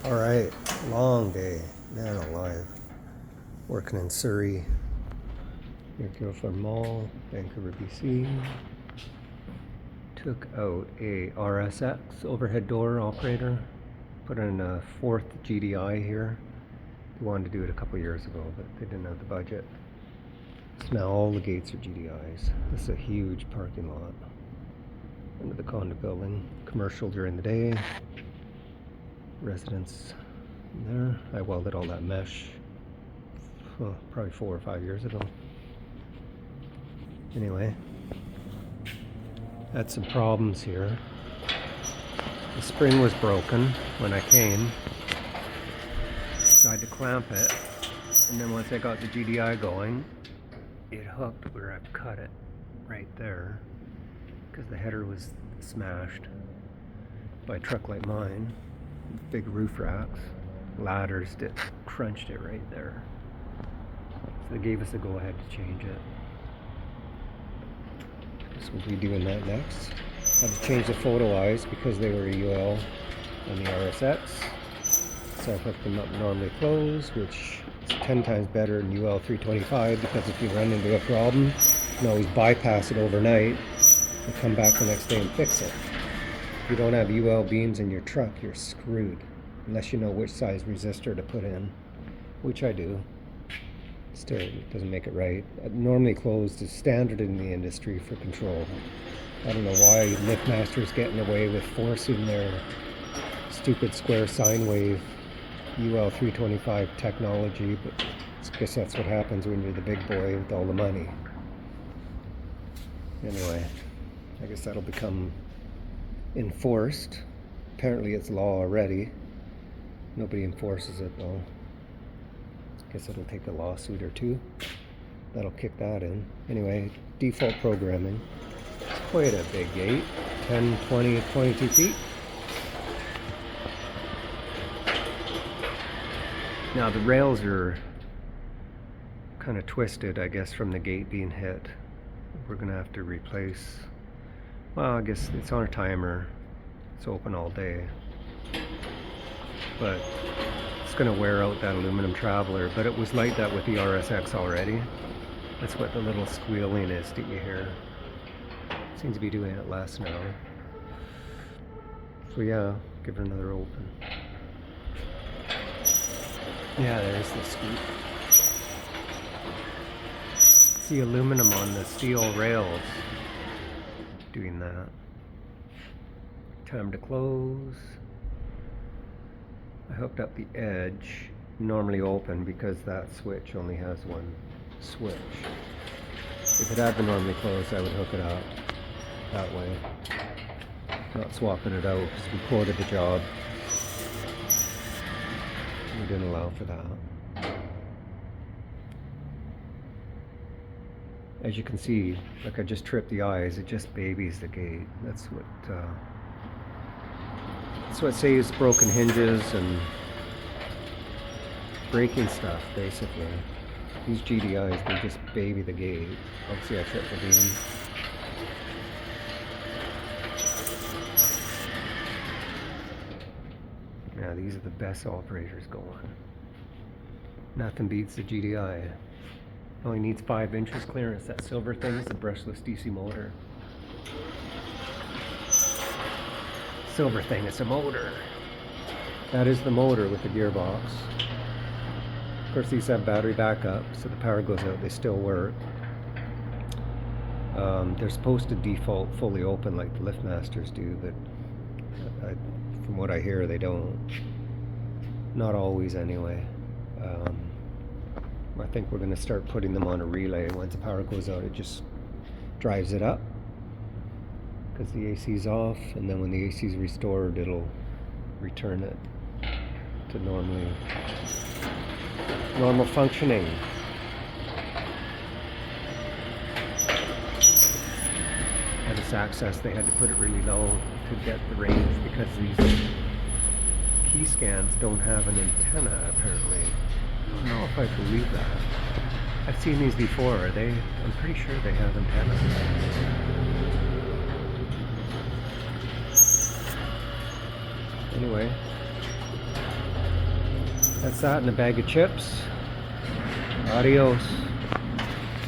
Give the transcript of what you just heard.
All right, long day, man alive. Working in Surrey, near Guildford Mall, Vancouver, BC. Took out a RSX overhead door operator. Put in a fourth GDI here. They wanted to do it a couple years ago, but they didn't have the budget. So now all the gates are GDIs. This is a huge parking lot under the condo building. Commercial during the day. Residents there. I welded all that mesh probably 4 or 5 years ago. Anyway, had some problems here. The spring was broken when I came. Tried to clamp it, and then once I got the GDI going, it hooked where I cut it right there because the header was smashed by a truck like mine. Big roof racks, ladders that crunched it right there. So they gave us a go ahead to change it. So we'll be doing that next. Had to change the photo eyes because they were UL on the RSX. So I hooked them up normally closed, which is 10 times better than UL 325 because if you run into a problem, you can always bypass it overnight and come back the next day and fix it. If you don't have UL beams in your truck, you're screwed. Unless you know which size resistor to put in, which I do. Still, it doesn't make it right. Normally closed is standard in the industry for control. I don't know why LiftMaster's getting away with forcing their stupid square sine wave UL 325 technology, but I guess that's what happens when you're the big boy with all the money. Anyway, I guess that'll become enforced. Apparently it's law already. Nobody enforces it though. Guess it'll take a lawsuit or two. That'll kick that in. Anyway, default programming. It's quite a big gate. 10, 20, 22 feet. Now the rails are kind of twisted, I guess, from the gate being hit. We're gonna have to replace. Well, I guess it's on a timer. It's open all day. But it's going to wear out that aluminum traveler. But it was like that with the RSX already. That's what the little squealing is that you hear. Seems to be doing it less now. So yeah, give it another open. Yeah, there's the scoop. It's the aluminum on the steel rails doing that. Time to close. I hooked up the edge, normally open because that switch only has one switch. If it had been normally closed, I would hook it up that way. Not swapping it out because we quoted the job. We didn't allow for that. As you can see, like I just tripped the eyes, it just babies the gate. That's what saves broken hinges and breaking stuff, basically. These GDIs, they just baby the gate. Obviously I tripped the beam. Yeah, these are the best operators going. Nothing beats the GDI. Only needs 5 inches clearance. That silver thing is the brushless DC motor. Silver thing, it's a motor. That is the motor with the gearbox. Of course these have battery backup, so the power goes out, they still work. They're supposed to default fully open like the LiftMasters do, but from what I hear they don't. Not always anyway. I think we're going to start putting them on a relay. Once the power goes out, it just drives it up because the AC is off, and then when the AC is restored, it'll return it to normal functioning. At this access, they had to put it really low to get the range because these key scans don't have an antenna apparently. I don't know if I believe that. I've seen these before. I'm pretty sure they have antennas. Anyway, That's that in a bag of chips. Adios.